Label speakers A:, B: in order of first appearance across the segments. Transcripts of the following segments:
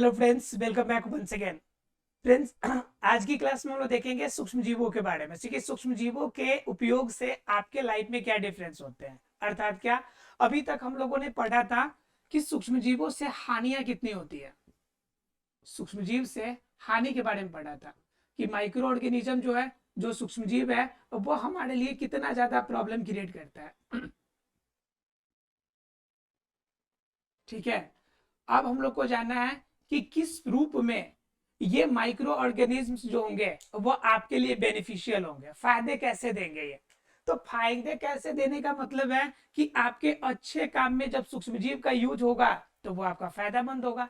A: Hello friends, welcome back once again. Friends, आज की class में हम लोग देखेंगे सूक्ष्म जीवों के बारे में। कि सूक्ष्म जीवों के उपयोग से आपके लाइफ में क्या डिफरेंस होते हैं, अर्थात क्या। अभी तक हम लोगों ने पढ़ा था कि सूक्ष्म जीवों से हानियां कितनी होती है। सूक्ष्म जीव से हानि के बारे में पढ़ा था कि माइक्रो ऑर्गेनिज्म जो है, जो सूक्ष्म जीव है, वो हमारे लिए कितना ज्यादा प्रॉब्लम क्रिएट करता है। ठीक है। अब हम लोग को जानना है कि किस रूप में ये माइक्रो ऑर्गेनिज्म्स जो होंगे वो आपके लिए बेनिफिशियल होंगे, फायदे कैसे देंगे ये। तो फायदे कैसे देने का मतलब है कि आपके अच्छे काम में जब सूक्ष्मजीव का यूज होगा तो वो आपका फायदेमंद होगा।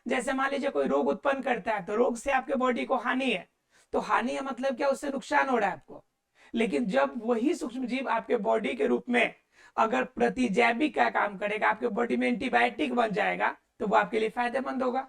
A: जैसे मान लीजिए कोई रोग उत्पन्न करता है तो रोग से आपके बॉडी को हानि है, तो हानि है मतलब क्या, उससे नुकसान हो रहा है आपको। लेकिन जब वही सूक्ष्मजीव आपके बॉडी के रूप में अगर प्रतिजैविक का काम करेगा, आपके बॉडी में एंटीबायोटिक बन जाएगा, तो वो आपके लिए फायदेमंद होगा।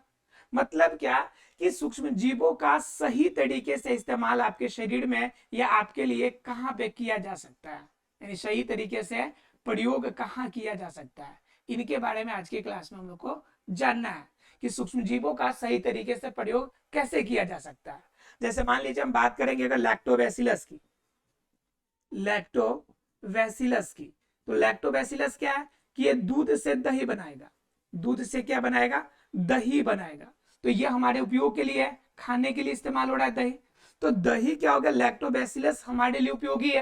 A: मतलब क्या कि सूक्ष्म जीवों का सही तरीके से इस्तेमाल आपके शरीर में या आपके लिए कहाँ पे किया जा सकता है, यानी सही तरीके से प्रयोग कहाँ किया जा सकता है, इनके बारे में आज की क्लास में हम लोग को जानना है कि सूक्ष्म जीवों का सही तरीके से प्रयोग कैसे किया जा सकता है। जैसे मान लीजिए हम बात करेंगे अगर लैक्टोबैसिलस की, लैक्टोबैसिलस की, तो लैक्टोबैसिलस क्या है कि ये दूध से दही बनाएगा। दूध से क्या बनाएगा, दही बनाएगा। तो ये हमारे उपयोग के लिए है, खाने के लिए इस्तेमाल हो रहा है दही। तो दही क्या होगा, लैक्टोबैसिलस हमारे लिए उपयोगी है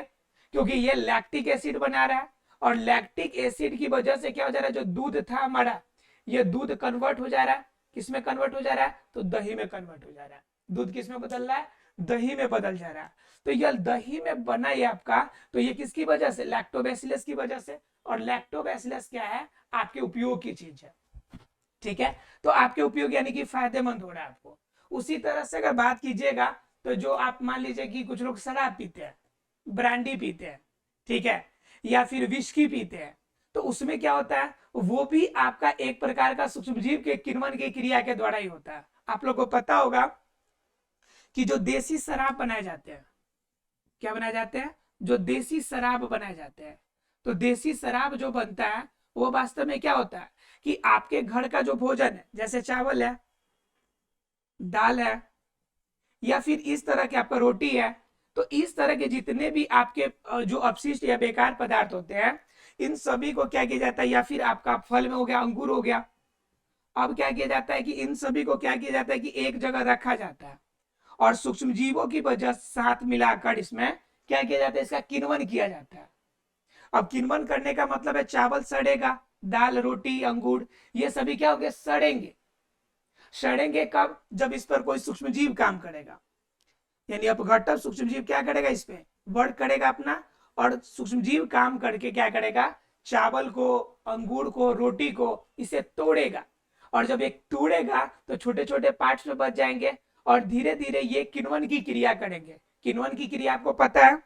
A: क्योंकि ये लैक्टिक एसिड बना रहा है, और लैक्टिक एसिड की वजह से क्या हो जा रहा है, जो दूध था हमारा, ये दूध कन्वर्ट हो जा रहा है। किसमें कन्वर्ट हो जा रहा है, तो दही में कन्वर्ट हो जा रहा है। दूध किस में बदल रहा है, दही में बदल जा रहा है। तो यह दही में बना ये आपका, तो ये किसकी वजह से, लैक्टोबैसिलस की वजह से। और लैक्टोबैसिलस क्या है, आपके उपयोग की चीज है। ठीक है। तो आपके उपयोग यानी कि फायदेमंद हो रहा है आपको। उसी तरह से अगर बात कीजिएगा तो जो आप मान लीजिए कि कुछ लोग शराब पीते हैं, ब्रांडी पीते हैं, ठीक है, या फिर विस्की पीते हैं, तो उसमें क्या होता है, वो भी आपका एक प्रकार का सूक्ष्मजीव के किण्वन की क्रिया के द्वारा ही होता है। आप लोग को पता होगा कि जो देसी शराब बनाए जाते हैं, क्या बनाए जाते हैं, जो देसी शराब बनाए जाते हैं, तो देसी शराब जो बनता है वो वास्तव में क्या होता है कि आपके घर का जो भोजन है, जैसे चावल है, दाल है, या फिर इस तरह के आपका रोटी है, तो इस तरह के जितने भी आपके जो अपशिष्ट या बेकार पदार्थ होते हैं, इन सभी को क्या किया जाता है, या फिर आपका फल में हो गया, अंगूर हो गया, अब क्या किया जाता है कि इन सभी को क्या किया जाता है कि एक जगह रखा जाता है, और सूक्ष्म जीवों की वजह साथ मिलाकर इसमें क्या किया जाता है, इसका किण्वन किया जाता है। अब किण्वन करने का मतलब है चावल सड़ेगा, दाल, रोटी, अंगूर, ये सभी क्या होंगे, सड़ेंगे। सड़ेंगे कब, जब इस पर कोई सूक्ष्म जीव काम करेगा, यानी अपघटक सूक्ष्म जीव क्या करेगा, इस पे वर्क करेगा अपना, और सूक्ष्म जीव काम करके क्या करेगा, चावल को, अंगूर को, रोटी को, इसे तोड़ेगा। और जब एक तोड़ेगा तो छोटे छोटे पार्ट्स में बच जाएंगे, और धीरे धीरे ये किण्वन की क्रिया करेंगे। किण्वन की क्रिया आपको पता है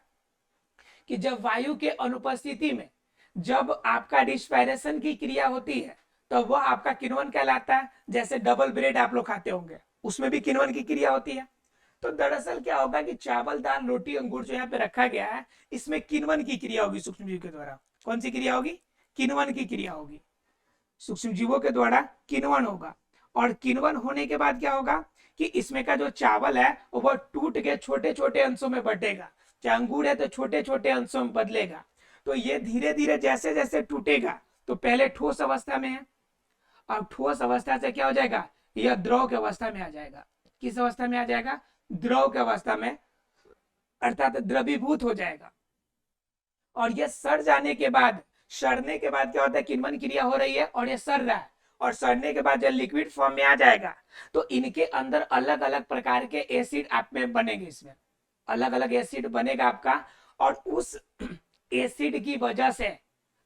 A: कि जब वायु के अनुपस्थिति में जब आपका रिस्पायरेशन की क्रिया होती है तो वह आपका किण्वन कहलाता है। जैसे डबल ब्रेड आप लोग खाते होंगे, उसमें भी किण्वन की क्रिया होती है। तो दरअसल क्या होगा कि चावल, दाल, रोटी, अंगूर जो यहाँ पे रखा गया है, इसमें किण्वन की क्रिया होगी सूक्ष्म जीव के द्वारा। कौन सी क्रिया होगी, किण्वन की क्रिया होगी। सूक्ष्म जीवों के द्वारा किण्वन होगा, और किण्वन होने के बाद क्या होगा कि इसमें का जो चावल है वो टूट के छोटे छोटे अंशों में बटेगा। चाहे अंगूर है तो छोटे छोटे अंशों में बदलेगा। तो ये धीरे धीरे जैसे जैसे टूटेगा, तो पहले ठोस अवस्था में है, अब ठोस अवस्था से क्या हो जाएगा, यह द्रव की अवस्था में आ जाएगा। किस अवस्था में आ जाएगा, द्रव की अवस्था में, अर्थात द्रवीभूत हो जाएगा। और ये सड़ जाने के बाद, सड़ने के बाद क्या होता है, किण्वन क्रिया हो रही है और ये सड़ रहा है, और सड़ने के बाद जब लिक्विड फॉर्म में आ जाएगा तो इनके अंदर अलग अलग प्रकार के एसिड आप में बनेंगे। इसमें अलग अलग एसिड बनेगा आपका, और उस एसिड की वजह से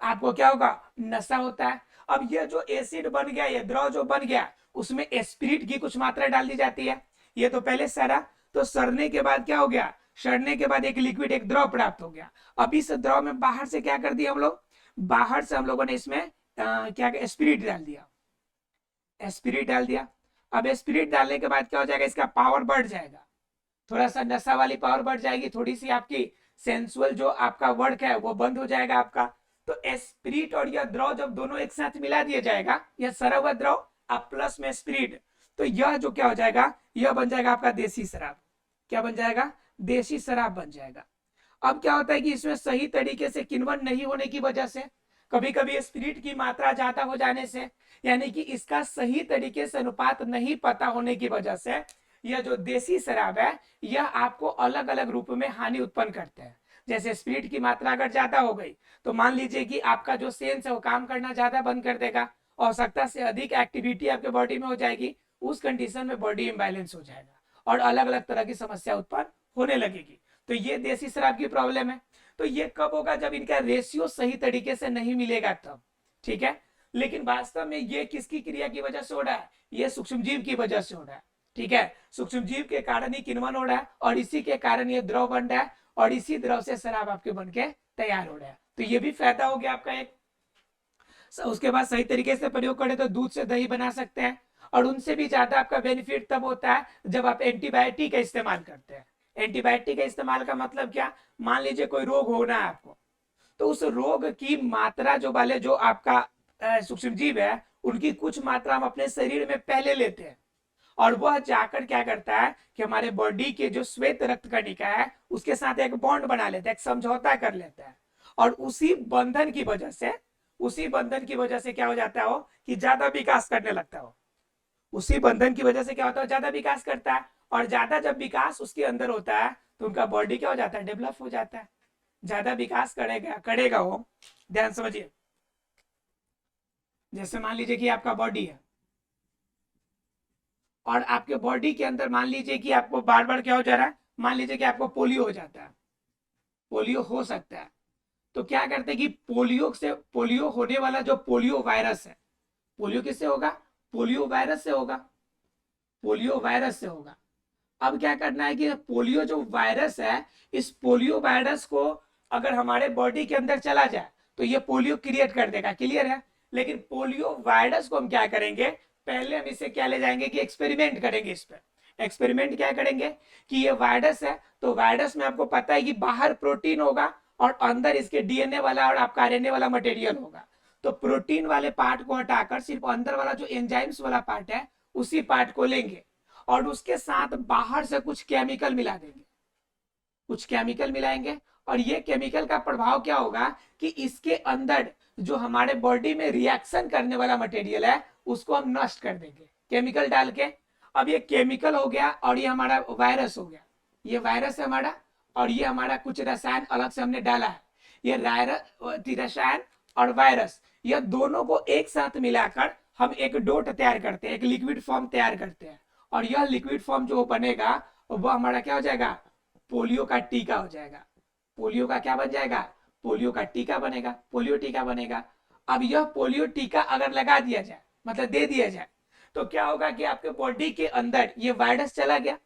A: आपको क्या होगा, नशा होता है। अब ये जो एसिड बन गया, ये द्रव जो बन गया, उसमें स्पिरिट की कुछ मात्रा डाल दी जाती है। ये तो पहले सड़ा, तो सड़ने के बाद क्या हो गया, सड़ने के बाद एक लिक्विड, एक द्रव प्राप्त हो गया। अब इस द्रव में बाहर से क्या कर दिया हम लोग, बाहर से हम लोगों ने इसमें क्या स्पिरिट डाल दिया, स्पिरिट डाल दिया। अब स्पिरिट डालने के बाद क्या हो जाएगा, इसका पावर बढ़ जाएगा, थोड़ा सा नशा वाली पावर बढ़ जाएगी, थोड़ी सी आपकी सेंसुअल जो आपका वर्क है वो बंद हो जाएगा आपका। तो स्पिरिट और यह द्रव जब दोनों एक साथ मिला दिया जाएगा, यह सरा हुआ द्रव अब प्लस में स्पिरिट, तो यह जो क्या हो जाएगा, यह बन जाएगा आपका देसी शराब। क्या बन जाएगा, देसी शराब बन जाएगा। अब क्या होता है कि इसमें सही तरीके से किण्वन नहीं होने की वजह से, कभी कभी स्पिरिट की मात्रा ज्यादा हो जाने से, यानी कि इसका सही तरीके से अनुपात नहीं पता होने की वजह से यह जो देसी शराब है यह आपको अलग अलग रूप में हानि उत्पन्न करते हैं। जैसे स्पिरिट की मात्रा अगर ज्यादा हो गई तो मान लीजिए कि आपका जो सेंस है वो काम करना ज्यादा बंद कर देगा, आवश्यकता से अधिक एक्टिविटी आपके बॉडी में हो जाएगी, उस कंडीशन में बॉडी इम्बैलेंस हो जाएगा और अलग अलग तरह की समस्या उत्पन्न होने लगेगी। तो ये देसी शराब की प्रॉब्लम है। तो ये कब होगा, जब इनका रेशियो सही तरीके से नहीं मिलेगा तब, ठीक है। लेकिन वास्तव में ये किसकी क्रिया की वजह से हो रहा है, ये सूक्ष्मजीव की वजह से हो रहा है, ठीक है। सूक्ष्मजीव के कारण ही किण्वन हो रहा है और इसी के कारण ये द्रव बन रहा है और इसी द्रव से शराब आपके बन के तैयार हो रहा है। तो ये भी फायदा हो गया आपका एक। उसके बाद सही तरीके से प्रयोग करें तो दूध से दही बना सकते हैं, और उनसे भी ज्यादा आपका बेनिफिट तब होता है जब आप एंटीबायोटिक का इस्तेमाल करते हैं। एंटीबायोटिक का इस्तेमाल का मतलब क्या, मान लीजिए कोई रोग होना है आपको, तो उस रोग की मात्रा जो वाले जो आपका सूक्ष्मजीव है उनकी कुछ मात्रा हम अपने शरीर में पहले लेते हैं, और वह जाकर क्या करता है कि हमारे बॉडी के जो श्वेत रक्त कणिका है उसके साथ एक बॉन्ड बना लेता है, एक समझौता कर लेता है, और उसी बंधन की वजह से क्या हो जाता है वो कि ज्यादा विकास करने लगता है। उसी बंधन की वजह से क्या होता है, ज्यादा विकास करता है, और ज्यादा जब विकास उसके अंदर होता है तो उनका बॉडी क्या हो जाता है, डेवलप हो जाता है। ज्यादा विकास करेगा वो, ध्यान समझिए। जैसे मान लीजिए कि आपका बॉडी है और आपके बॉडी के अंदर मान लीजिए कि आपको बार बार क्या हो जा रहा है, मान लीजिए कि आपको पोलियो हो जाता है, पोलियो हो सकता है, तो क्या करते हैं कि पोलियो होने वाला जो पोलियो वायरस है, पोलियो किससे होगा, पोलियो वायरस से होगा, पोलियो वायरस से होगा। अब क्या करना है कि पोलियो जो वायरस है, इस पोलियो वायरस को अगर हमारे बॉडी के अंदर चला जाए तो ये पोलियो क्रिएट कर देगा, क्लियर है। लेकिन पोलियो वायरस को हम क्या करेंगे, पहले हम इसे क्या ले जाएंगे कि एक्सपेरिमेंट करेंगे इस पर। एक्सपेरिमेंट क्या करेंगे कि ये वायरस है, तो वायरस में आपको पता है कि बाहर प्रोटीन होगा और अंदर इसके डीएनए वाला और आपका आरएनए वाला मटेरियल होगा। तो प्रोटीन वाले पार्ट को हटाकर सिर्फ अंदर वाला जो एंजाइम्स वाला पार्ट है उसी पार्ट को लेंगे, और उसके साथ बाहर से कुछ केमिकल मिला देंगे, कुछ केमिकल मिलाएंगे, और ये केमिकल का प्रभाव क्या होगा कि इसके अंदर जो हमारे बॉडी में रिएक्शन करने वाला मटेरियल है उसको हम नष्ट कर देंगे केमिकल डाल के। अब ये केमिकल हो गया और ये हमारा वायरस हो गया, ये वायरस है हमारा, और ये हमारा कुछ रसायन अलग से हमने डाला है। ये रसायन और वायरस, यह दोनों को एक साथ मिलाकर हम एक डोट तैयार करते हैं, एक लिक्विड फॉर्म तैयार करते हैं, और यह लिक्विड फॉर्म जो बनेगा वो हमारा क्या हो जाएगा, पोलियो का टीका हो जाएगा। पोलियो का क्या बन जाएगा, पोलियो का टीका बनेगा, पोलियो टीका बनेगा। अब यह पोलियो टीका अगर लगा दिया जाए, मतलब दे दिया जाए, तो क्या होगा कि आपके बॉडी के अंदर ये वायरस चला गया,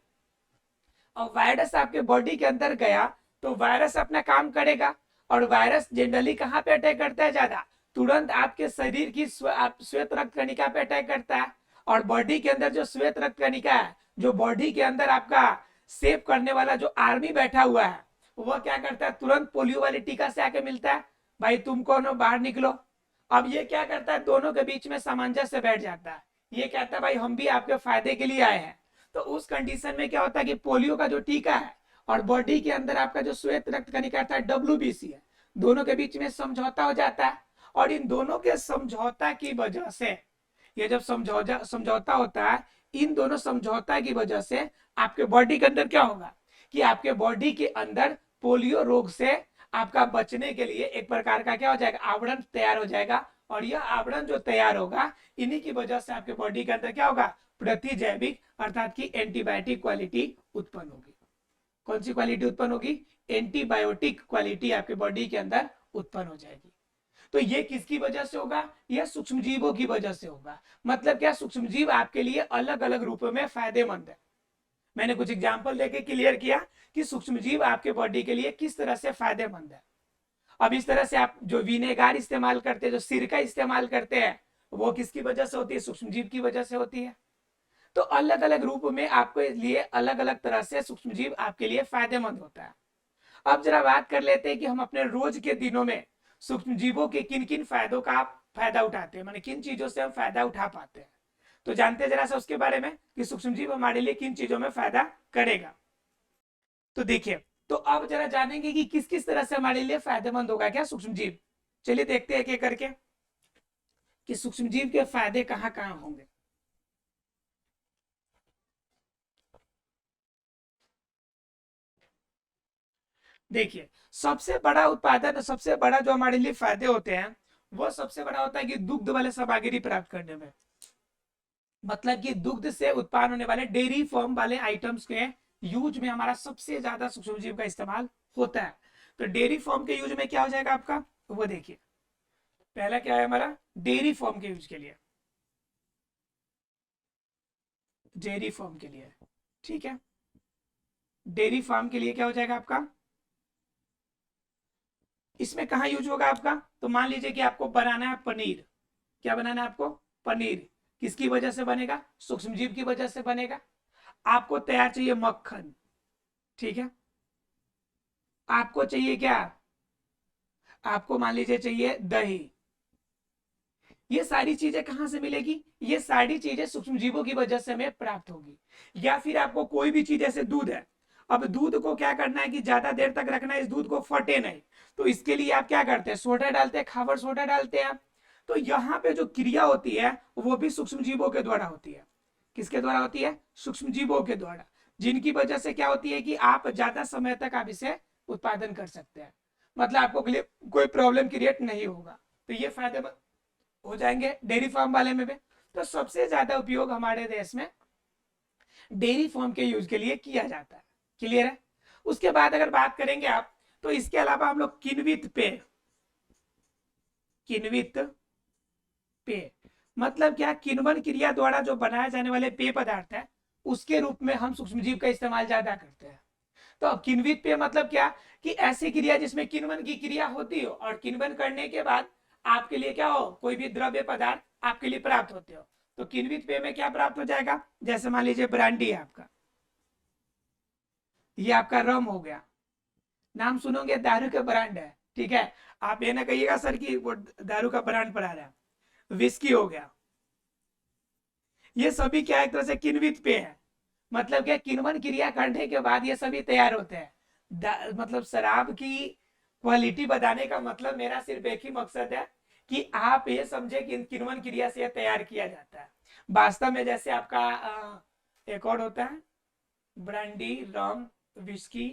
A: और वायरस आपके बॉडी के अंदर गया तो वायरस अपना काम करेगा, और वायरस जनरली कहाँ पे अटैक करता है, ज्यादा तुरंत आपके शरीर की श्वेत रक्त कणिका पे अटैक करता है। और बॉडी के अंदर जो श्वेत रक्त कणिका है, जो बॉडी के अंदर आपका सेव करने वाला जो आर्मी बैठा हुआ है, वह क्या करता है, तुरंत पोलियो वाले टीका से आके मिलता है, भाई तुम कौन हो, बाहर निकलो। अब ये क्या करता है, दोनों के बीच में सामंजस्य बैठ जाता है, ये कहता है भाई हम भी आपके फायदे के लिए आए हैं। तो उस कंडीशन में क्या होता है कि पोलियो का जो टीका है और बॉडी के अंदर आपका जो श्वेत रक्त कणिका है WBC है, दोनों के बीच में समझौता हो जाता है, और इन दोनों के समझौता की वजह से, ये जब समझौता होता है, इन दोनों समझौता की वजह से आपके बॉडी के अंदर क्या होगा कि आपके बॉडी के अंदर पोलियो रोग से आपका बचने के लिए एक प्रकार का क्या हो जाएगा, आवरण तैयार हो जाएगा, और यह आवरण जो तैयार होगा इन्हीं की वजह से आपके बॉडी के अंदर क्या होगा, प्रतिजैविक अर्थात की एंटीबायोटिक क्वालिटी उत्पन्न होगी। कौन सी क्वालिटी उत्पन्न होगी, एंटीबायोटिक क्वालिटी आपके बॉडी के अंदर उत्पन्न हो जाएगी। तो ये किसकी वजह से होगा, यह सूक्ष्मजीवों की वजह से होगा। मतलब क्या, सूक्ष्मजीव आपके लिए अलग अलग रूपों में फायदेमंद है। मैंने कुछ एग्जांपल देके क्लियर किया कि सूक्ष्मजीव आपके बॉडी के लिए किस तरह से फायदेमंद है। अब इस तरह से आप जो विनेगार इस्तेमाल करते हैं, जो सिरका इस्तेमाल करते हैं, वो किसकी वजह से होती है, सूक्ष्मजीव की वजह से होती है। तो अलग अलग रूप में आपके लिए अलग अलग तरह से सूक्ष्मजीव आपके लिए फायदेमंद होता है। अब जरा बात कर लेते हैं कि हम अपने रोज के दिनों में सूक्ष्मजीवों के किन किन फायदों का फायदा उठाते हैं, माने किन चीजों से हम फायदा उठा पाते हैं। तो जानते हैं जरा सा उसके बारे में कि सूक्ष्मजीव हमारे लिए किन चीजों में फायदा करेगा। तो देखिए, तो अब जरा जानेंगे कि किस किस तरह से हमारे लिए फायदेमंद होगा क्या सूक्ष्मजीव। चलिए देखते हैं एक एक करके कि सूक्ष्मजीव के फायदे कहाँ कहाँ होंगे। देखिए, सबसे बड़ा उत्पादन, सबसे बड़ा जो हमारे लिए फायदे होते हैं वो सबसे बड़ा होता है कि दुग्ध वाले सामग्री प्राप्त करने में। मतलब कि दुग्ध से उत्पन्न होने वाले डेयरी फार्म वाले आइटम्स के यूज में हमारा सबसे ज्यादा सूक्ष्मजीव का इस्तेमाल होता है। तो डेयरी फार्म के यूज में क्या हो जाएगा आपका, वो देखिए पहला क्या है हमारा, डेयरी फार्म के यूज के लिए, डेयरी फार्म के लिए, ठीक है। डेयरी फार्म के लिए क्या हो जाएगा आपका, इसमें कहाँ यूज होगा आपका, तो मान लीजिए कि आपको बनाना है पनीर। क्या बनाना है आपको, पनीर। किसकी वजह से बनेगा, सूक्ष्मजीव की वजह से बनेगा। आपको तैयार चाहिए मक्खन, ठीक है। आपको चाहिए क्या, आपको मान लीजिए चाहिए दही। ये सारी चीजें कहां से मिलेगी, ये सारी चीजें सूक्ष्मजीवों की वजह से हमें प्राप्त होगी। या फिर आपको कोई भी चीज, जैसे दूध है, अब दूध को क्या करना है कि ज्यादा देर तक रखना है, इस दूध को फटे नहीं, तो इसके लिए आप क्या करते हैं, सोडा डालते हैं, खाबर सोडा डालते हैं। तो यहाँ पे जो क्रिया होती है वो भी सूक्ष्मजीवों के द्वारा होती है। किसके द्वारा होती है, सूक्ष्मजीवों के द्वारा, जिनकी वजह से क्या होती है कि आप ज्यादा समय तक आप इसे उत्पादन कर सकते हैं। मतलब आपको कोई प्रॉब्लम क्रिएट नहीं होगा। तो ये फायदे हो जाएंगे डेयरी फार्म वाले में भी। तो सबसे ज्यादा उपयोग हमारे देश में डेयरी फार्म के यूज के लिए किया जाता है। क्लियर है। उसके बाद अगर बात करेंगे आप, तो इसके अलावा हम लोग किण्वित पेय, किण्वित पेय मतलब क्या, किण्वन क्रिया द्वारा जो बनाए जाने वाले पेय पदार्थ है उसके रूप में हम सूक्ष्मजीव का इस्तेमाल ज्यादा करते हैं। तो अब किण्वित पेय मतलब क्या, कि ऐसी क्रिया जिसमें किण्वन की क्रिया होती हो और किण्वन करने के बाद आपके लिए क्या हो, कोई भी द्रव्य पदार्थ आपके लिए प्राप्त होते हो। तो किण्वित पेय में क्या प्राप्त हो जाएगा, जैसे मान लीजिए ब्रांडी है आपका, ये आपका रम हो गया, नाम सुनोगे दारू का ब्रांड है, ठीक है। आप ये ना कहिएगा सर कि वो दारू का ब्रांड पड़ा रहा है। विस्की हो गया, ये सभी क्या एक तरह से किण्वित पेय है। मतलब क्या, किण्वन क्रिया करने के बाद ये सभी तैयार होते हैं। मतलब शराब की क्वालिटी बताने का मतलब मेरा सिर्फ एक ही मकसद है कि आप ये समझे कि किण्वन क्रिया से तैयार किया जाता है। वास्तव में जैसे आपका एक और होता है, ब्रांडी, रम, विस्की,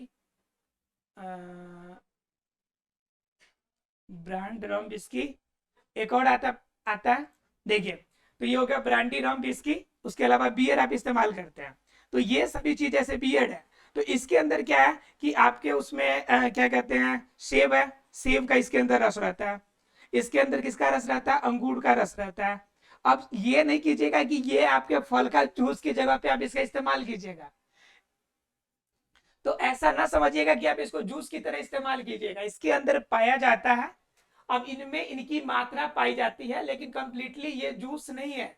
A: ब्रांड, रम, विस्की, एक और आता आता है। देखिए, तो ये हो गया ब्रांडी, रम, विस्की। उसके अलावा बियर आप इस्तेमाल करते हैं। तो ये सभी चीज जैसे बियर है, तो इसके अंदर क्या है कि आपके उसमें क्या कहते हैं, सेब है, सेब का इसके अंदर रस रहता है। इसके अंदर किसका रस रहता है, अंगूर का रस रहता है। अब ये नहीं कीजिएगा कि ये आपके फल का जूस की जगह पे आप इसका इस्तेमाल कीजिएगा। तो ऐसा ना समझिएगा कि आप इसको जूस की तरह इस्तेमाल कीजिएगा। इसके अंदर पाया जाता है, अब इनमें इनकी मात्रा पाई जाती है, लेकिन कंप्लीटली ये जूस नहीं है।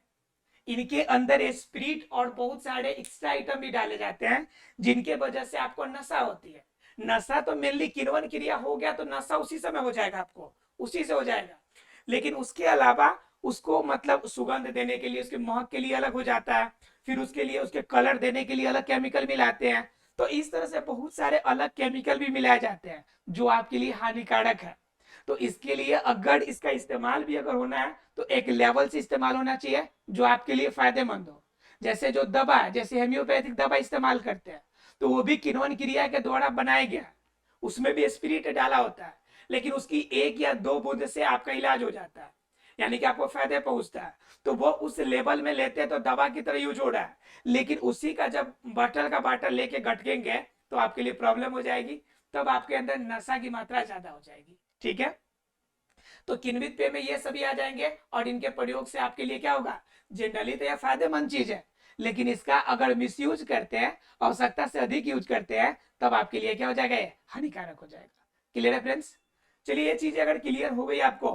A: इनके अंदर स्प्रिट और बहुत सारे एक्स्ट्रा आइटम भी डाले जाते हैं, जिनके वजह से आपको नशा होती है। नशा तो मेनली किण्वन क्रिया हो गया, तो नशा उसी समय हो जाएगा, आपको उसी से हो जाएगा। लेकिन उसके अलावा उसको मतलब सुगंध देने के लिए, उसके महक के लिए अलग हो जाता है, फिर उसके लिए उसके कलर देने के लिए अलग केमिकल मिलाते हैं। तो इस तरह से बहुत सारे अलग केमिकल भी मिलाए जाते हैं जो आपके लिए हानिकारक है। तो इसके लिए अगर इसका इस्तेमाल भी अगर होना है तो एक लेवल से इस्तेमाल होना चाहिए जो आपके लिए फायदेमंद हो। जैसे जो दवा है, जैसे हेम्योपैथिक दवा इस्तेमाल करते हैं, तो वो भी किण्वन क्रिया के द्वारा बनाया गया, उसमें भी स्पिरिट डाला होता है, लेकिन उसकी 1 या 2 बूंद से आपका इलाज हो जाता है, यानी कि आपको फायदे पहुंचता है। तो वो उस लेवल में लेते हैं तो दवा की तरह यूज हो रहा है, लेकिन उसी का जब बॉटल का बॉटल लेके गटकेंगे तो आपके लिए प्रॉब्लम हो जाएगी, तब आपके अंदर नशा की मात्रा ज्यादा हो जाएगी। ठीक है, तो किण्वित पेय में ये सभी आ जाएंगे, और इनके प्रयोग से आपके लिए क्या होगा, जनरली तो यह फायदेमंद चीज है, लेकिन इसका अगर मिसयूज करते हैं, आवश्यकता से अधिक यूज करते हैं, तब आपके लिए क्या हो जाएगा, हानिकारक हो जाएगा। क्लियर है फ्रेंड्स। चलिए, ये चीज अगर क्लियर हो गई आपको,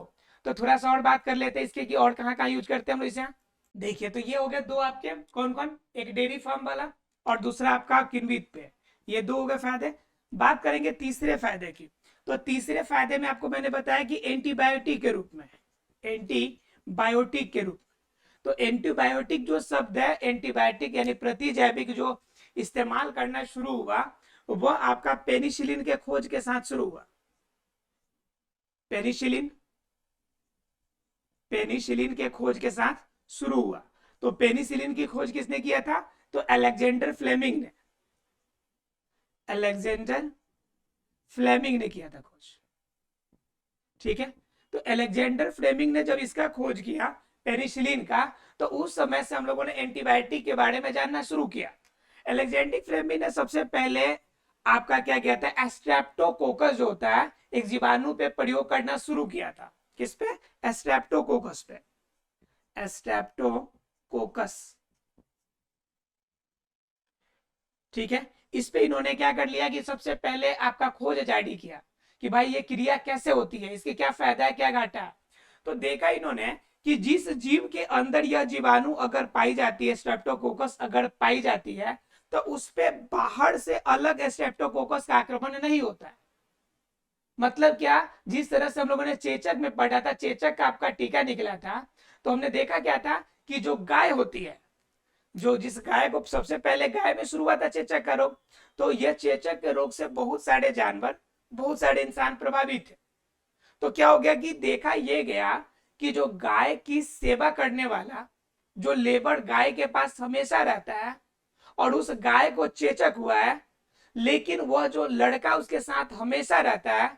A: तो थोड़ा सा और बात कर लेते हैं इसके कि और कहाँ कहाँ यूज करते हैं हम इसे। देखिए, तो ये हो गए दो आपके, कौन कौन, एक डेयरी फार्म वाला और दूसरा आपका किण्वित पेय। ये दो हो गए फायदे। बात करेंगे तीसरे फायदे की। तो तीसरे फायदे में आपको मैंने बताया कि एंटीबायोटिक के रूप में, एंटीबायोटिक के रूप। तो एंटीबायोटिक जो शब्द है, एंटीबायोटिक यानी प्रतिजैविक जो इस्तेमाल करना शुरू हुआ, वह आपका पेनिसिलिन के खोज के साथ शुरू हुआ। पेनिसिलिन पेनिसिलिन के खोज के साथ शुरू हुआ। तो पेनिसिलिन की खोज किसने किया था? तो अलेक्जेंडर फ्लेमिंग ने, अलेक्जेंडर फ्लेमिंग ने किया था खोज। ठीक है, तो अलेक्जेंडर फ्लेमिंग ने जब इसका खोज किया पेनिसिलिन का, तो उस समय से हम लोगों ने एंटीबायोटिक के बारे में जानना शुरू किया। अलेक्जेंडर फ्लेमिंग ने सबसे पहले आपका क्या किया था, स्ट्रेप्टोकोकस जो होता है एक जीवाणु पे प्रयोग करना शुरू किया था। किस पे? स्ट्रेप्टोकोकस पे, स्ट्रेप्टोकोकस। ठीक है, इस पे इन्होंने क्या कर लिया कि सबसे पहले आपका खोज जारी किया कि भाई ये क्रिया कैसे होती है, इसके क्या फायदा है, क्या घाटा है। तो देखा इन्होंने कि जिस जीव के अंदर यह जीवाणु अगर पाई जाती है, स्ट्रेप्टोकोकस अगर पाई जाती है, तो उस पे बाहर से अलग स्ट्रेप्टोकोकस का आक्रमण नहीं होता है। मतलब क्या, जिस तरह से हम लोगों ने चेचक में पढ़ा था, चेचक का आपका टीका निकला था, तो हमने देखा क्या था कि जो गाय होती है, जो जिस गाय को सबसे पहले गाय में शुरू हुआ था चेचक का रोग, तो यह चेचक के रोग से बहुत सारे जानवर, बहुत सारे इंसान प्रभावित थे। तो क्या हो गया कि देखा यह गया कि जो गाय की सेवा करने वाला जो लेबर गाय के पास हमेशा रहता है और उस गाय को चेचक हुआ है, लेकिन वह जो लड़का उसके साथ हमेशा रहता है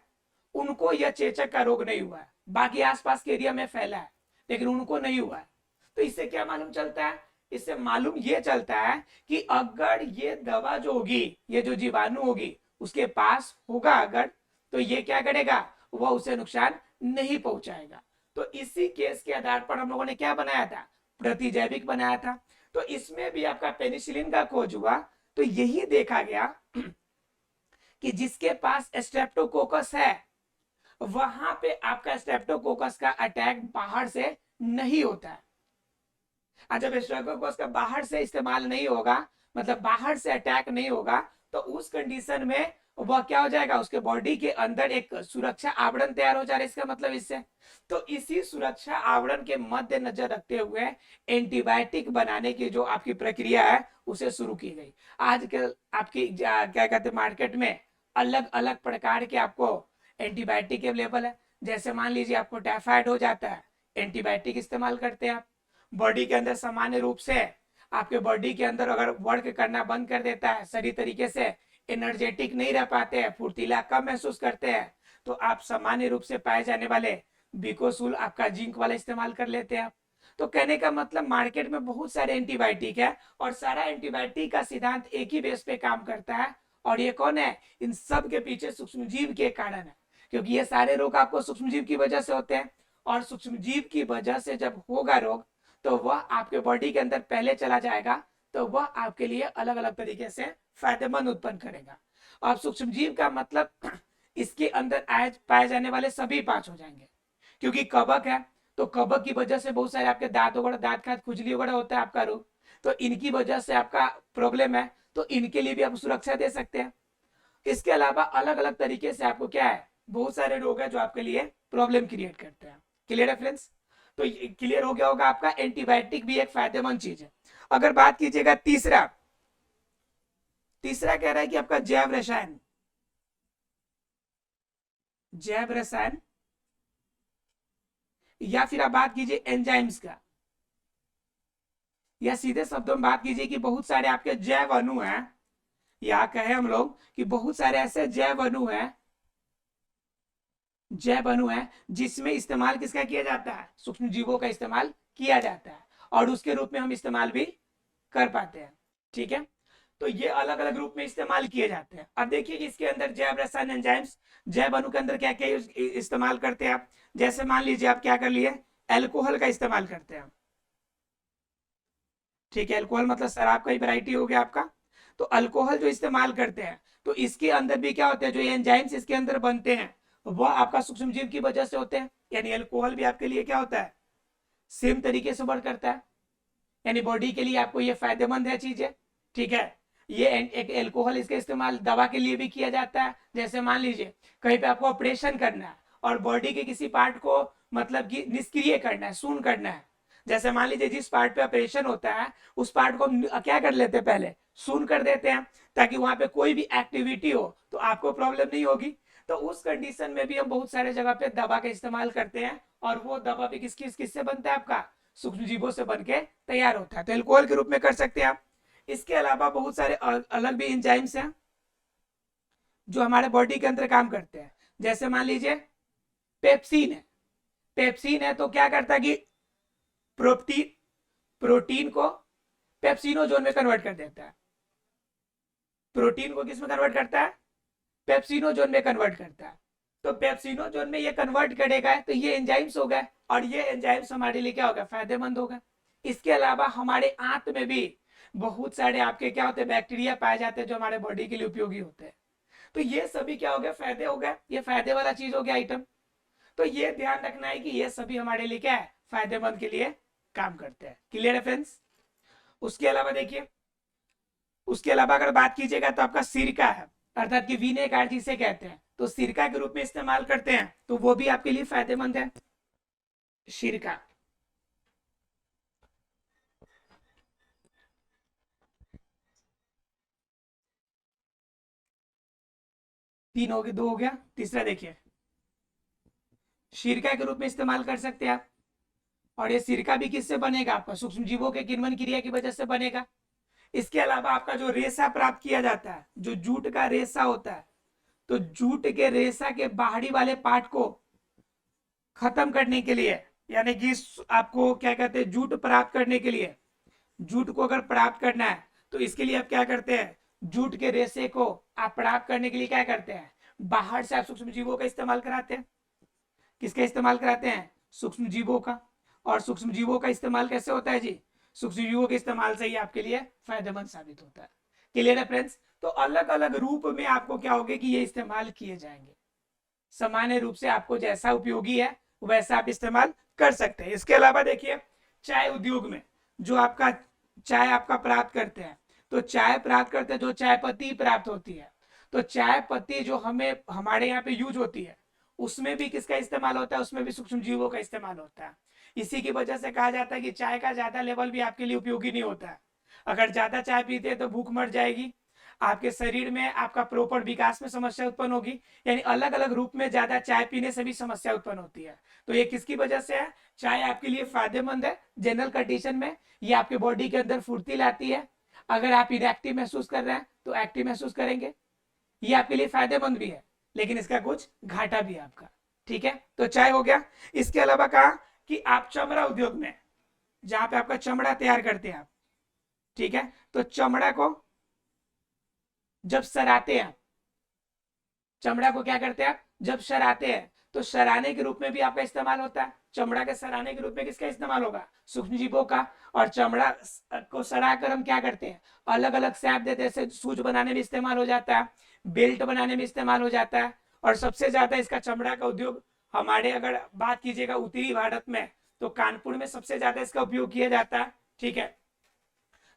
A: उनको यह चेचक का रोग नहीं हुआ है। बाकी आसपास के एरिया में फैला है लेकिन उनको नहीं हुआ है। तो इससे क्या मालूम चलता है? इससे मालूम ये चलता है कि अगर ये दवा जो होगी, ये जो जीवाणु होगी उसके पास होगा अगर, तो ये क्या करेगा, वह उसे नुकसान नहीं पहुंचाएगा। तो इसी केस के आधार पर हम लोगों ने क्या बनाया था, प्रतिजैविक बनाया था। तो इसमें भी आपका पेनिसिलिन का खोज हुआ, तो यही देखा गया कि जिसके पास स्ट्रेप्टोकोकस है वहां पे आपका स्ट्रेप्टोकोकस का अटैक बाहर से नहीं होता है। जब स्ट्रेप्टोकोकस का बाहर से इस्तेमाल नहीं होगा, मतलब बाहर से अटैक नहीं होगा, तो उस कंडीशन में वह क्या हो जाएगा, उसके बॉडी के अंदर एक सुरक्षा आवरण तैयार हो जा रहा है। इसका मतलब इससे, तो इसी सुरक्षा आवरण के मद्देनजर रखते हुए एंटीबायोटिक बनाने की जो आपकी प्रक्रिया है उसे शुरू की गई। आजकल आपकी क्या कहते हैं, मार्केट में अलग अलग प्रकार के आपको एंटीबायोटिक अवेलेबल है। जैसे मान लीजिए आपको टाइफाइड हो जाता है, एंटीबायोटिक इस्तेमाल करते हैं आप। बॉडी के अंदर सामान्य रूप से आपके बॉडी के अंदर अगर वर्क करना बंद कर देता है, सही तरीके से एनर्जेटिक नहीं रह पाते हैं, फुर्तीला कम महसूस करते हैं, तो आप सामान्य रूप से पाए जाने वाले बिकोसूल आपका जिंक वाला इस्तेमाल कर लेते हैं। तो कहने का मतलब मार्केट में बहुत सारे एंटीबायोटिक है और सारा एंटीबायोटिक का सिद्धांत एक ही बेस पे काम करता है। और ये कौन है, इन सब के पीछे सूक्ष्मजीव के कारण है, क्योंकि ये सारे रोग आपको सूक्ष्मजीव की वजह से होते हैं। और सूक्ष्मजीव की वजह से जब होगा रोग, तो वह आपके बॉडी के अंदर पहले चला जाएगा, तो वह आपके लिए अलग अलग तरीके से फायदेमंद उत्पन्न करेगा। और सूक्ष्मजीव का मतलब इसके अंदर पाए जाने वाले सभी पांच हो जाएंगे। क्योंकि कवक है, तो कवक की वजह से बहुत सारे आपके दांत वगैरह, दांत खाद, खुजली वगैरह होता है आपका रोग, तो इनकी वजह से आपका प्रॉब्लम है, तो इनके लिए भी आप सुरक्षा दे सकते हैं। इसके अलावा अलग अलग तरीके से आपको क्या है, बहुत सारे रोग है जो आपके लिए प्रॉब्लम क्रिएट करते हैं। क्लियर है फ्रेंड्स? तो क्लियर हो गया होगा आपका, एंटीबायोटिक भी एक फायदेमंद चीज है। अगर बात कीजिएगा तीसरा कह रहा है कि आपका जैव रसायन, जैव रसायन, या फिर आप बात कीजिए एंजाइम्स का, या सीधे शब्दों में बात कीजिए कि बहुत सारे आपके जैव अणु हैं, या कहे हम लोग कि बहुत सारे ऐसे जैव अणु हैं जिसमें इस्तेमाल किसका किया जाता है, सूक्ष्म जीवों का इस्तेमाल किया जाता है, और उसके रूप में हम इस्तेमाल भी कर पाते हैं। ठीक है, तो ये अलग अलग रूप में इस्तेमाल किए जाते हैं। अब देखिए इसके अंदर जैव रसायन एंजाइम्स, जैव अणु के अंदर क्या क्या इस्तेमाल करते हैं आप। जैसे मान लीजिए आप क्या कर लिए, एल्कोहल का इस्तेमाल करते हैं। ठीक है, एल्कोहल मतलब शराब का ही वैरायटी हो गया आपका। तो अल्कोहल जो इस्तेमाल करते हैं, तो इसके अंदर भी क्या होते हैं, जो एंजाइम्स इसके अंदर बनते हैं वह आपका सूक्ष्मजीव की वजह से होते हैं। यानी अल्कोहल भी आपके लिए क्या होता है, सेम तरीके से वर्क करता है, यानी बॉडी के लिए आपको ये फायदेमंद है चीजें। ठीक है, ये एक एल्कोहल, इसका इस्तेमाल दवा के लिए भी किया जाता है। जैसे मान लीजिए कहीं पे आपको ऑपरेशन करना है और बॉडी के किसी पार्ट को मतलब कि निष्क्रिय करना है, शून्य करना है, जैसे मान लीजिए जिस पार्ट पे ऑपरेशन होता है उस पार्ट को हम क्या कर लेते हैं, पहले सुन कर देते हैं, ताकि वहां पे कोई भी एक्टिविटी हो तो आपको प्रॉब्लम नहीं होगी। तो उस कंडीशन में भी हम बहुत सारे जगह पे दवा का इस्तेमाल करते हैं, और वो दवा भी किससे बनता है, आपका सूक्ष्म जीवों से बन के तैयार होता है। तो एल्कोहल के रूप में कर सकते हैं आप। इसके अलावा बहुत सारे अलग भी एंजाइम्स हैं जो हमारे बॉडी के अंदर काम करते हैं। जैसे मान लीजिए पेप्सिन है, पेप्सिन है तो क्या करता है कि प्रोटीन को पेप्सिनोजोन में कन्वर्ट कर देता है। प्रोटीन को किस में कन्वर्ट करता है, पेप्सिनोजोन में कन्वर्ट करता है। तो पेप्सिनोजोन में ये कन्वर्ट करेगा तो ये एंजाइम्स हो गए, और ये एंजाइम्स हमारे लिए क्या होगा, फायदेमंद होगा। इसके अलावा हमारे आंत में भी बहुत सारे आपके क्या होते हैं, बैक्टीरिया पाए जाते हैं जो हमारे बॉडी के लिए उपयोगी होते हैं। तो ये सभी क्या हो गया, फायदे हो गए, ये फायदे वाला चीज हो गया आइटम। तो ये ध्यान रखना है कि ये सभी हमारे लिए क्या है, फायदेमंद के लिए काम करते हैं। क्लियर है फ्रेंड्स। उसके अलावा देखिए, उसके अलावा अगर बात कीजिएगा तो आपका सिरका है, अर्थात कि विनेगार जिसे कहते हैं, तो सिरका के रूप में इस्तेमाल करते हैं, तो वो भी आपके लिए फायदेमंद है। सिरका तीन हो गए, दो हो गया, तीसरा देखिए सिरका के रूप में इस्तेमाल कर सकते हैं आप। और ये सिरका भी किससे बनेगा, आपका सूक्ष्म जीवों के किण्वन क्रिया की वजह से बनेगा। इसके अलावा आपका जो रेशा प्राप्त किया जाता है, जो जूट का रेशा होता है, तो जूट के रेशा के बाहरी वाले पार्ट को खत्म करने के लिए, यानी कि आपको क्या कहते हैं, जूट प्राप्त करने के लिए, जूट को अगर प्राप्त करना है तो इसके लिए आप क्या करते हैं, जूट के रेशे को आप प्राप्त करने के लिए क्या करते हैं, बाहर से आप सूक्ष्म जीवों का इस्तेमाल कराते हैं। किसका इस्तेमाल कराते हैं, सूक्ष्म जीवों का। और सूक्ष्म जीवों का इस्तेमाल कैसे होता है जी, सूक्ष्म जीवों के इस्तेमाल से ही आपके लिए फायदेमंद साबित होता है। क्लियर है फ्रेंड्स। तो अलग अलग रूप में आपको क्या होगा कि ये इस्तेमाल किए जाएंगे। सामान्य रूप से आपको जैसा उपयोगी है वैसा आप इस्तेमाल कर सकते हैं। इसके अलावा देखिए चाय उद्योग में जो आपका चाय आपका प्राप्त करते हैं, तो चाय प्राप्त करते हैं, जो चाय पत्ती प्राप्त होती है, तो चाय पत्ती जो हमें हमारे यहाँ पे यूज होती है उसमें भी किसका इस्तेमाल होता है, उसमें भी सूक्ष्म जीवों का इस्तेमाल होता है। इसी की वजह से कहा जाता है कि चाय का ज्यादा लेवल भी आपके लिए उपयोगी नहीं होता है। अगर ज्यादा चाय पीते हैं तो भूख मर जाएगी, आपके शरीर में आपका प्रॉपर विकास में समस्या उत्पन्न होगी। यानी अलग अलग रूप में ज्यादा चाय पीने से भी समस्या उत्पन्न होती है। तो ये किसकी वजह से है, चाय आपके लिए फायदेमंद है जनरल कंडीशन में, ये आपके बॉडी के अंदर फुर्ती लाती है। अगर आप इनएक्टिव महसूस कर रहे हैं तो एक्टिव महसूस करेंगे, ये आपके लिए फायदेमंद भी है, लेकिन इसका कुछ घाटा भी है आपका। ठीक है, तो चाय हो गया। इसके अलावा कहा कि आप चमड़ा उद्योग में, जहां पे आपका चमड़ा तैयार करते हैं आप, ठीक है, तो चमड़ा को जब सराते हैं, चमड़ा को क्या करते हैं आप, जब सराते हैं, तो सराने के रूप में भी आपका इस्तेमाल होता है। चमड़ा के सराने के रूप में किसका इस्तेमाल होगा, सूक्ष्म जीवों का। और चमड़ा को सरा कर हम क्या करते हैं, अलग अलग सैप देते हैं, जैसे शूज बनाने में इस्तेमाल हो जाता है, बेल्ट बनाने में इस्तेमाल हो जाता है। और सबसे ज्यादा इसका चमड़ा का उद्योग हमारे अगर बात कीजिएगा उत्तरी भारत में, तो कानपुर में सबसे ज्यादा इसका उपयोग किया जाता है। ठीक है,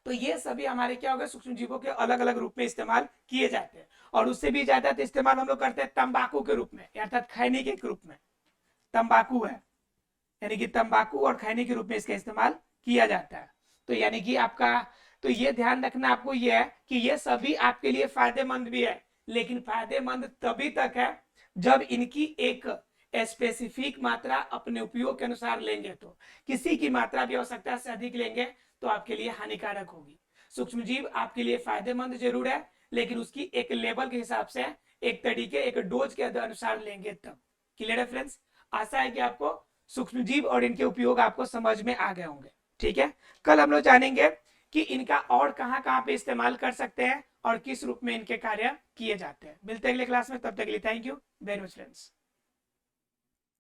A: तो ये सभी हमारे क्या होगा, सूक्ष्म जीवों के अलग अलग रूप में इस्तेमाल किए जाते हैं। और उससे भी ज्यादा इस्तेमाल हम लोग करते हैं तंबाकू के रूप में, अर्थात खैनी के रूप में। तंबाकू है, यानी कि तंबाकू और खैनी के रूप में इसका इस्तेमाल किया जाता है। तो यानी कि आपका, तो ये ध्यान रखना आपको ये है कि ये सभी आपके लिए फायदेमंद भी है, लेकिन फायदेमंद तभी तक है जब इनकी एक स्पेसिफिक मात्रा अपने उपयोग के अनुसार लेंगे। तो किसी की मात्रा भी आवश्यकता से अधिक लेंगे तो आपके लिए हानिकारक होगी। सूक्ष्म जीव आपके लिए फायदेमंद जरूर है, लेकिन उसकी एक लेवल के हिसाब से, एक तरीके, एक डोज के अनुसार लेंगे तब। क्लियर है फ्रेंड्स। आशा है कि आपको सूक्ष्म जीव और इनके उपयोग आपको समझ में आ गए होंगे। ठीक है, कल हम लोग जानेंगे कि इनका और कहां कहां पे इस्तेमाल कर सकते हैं और किस रूप में इनके कार्य किए जाते हैं। मिलते हैं अगले क्लास में, तब तक के लिए thank you very much friends.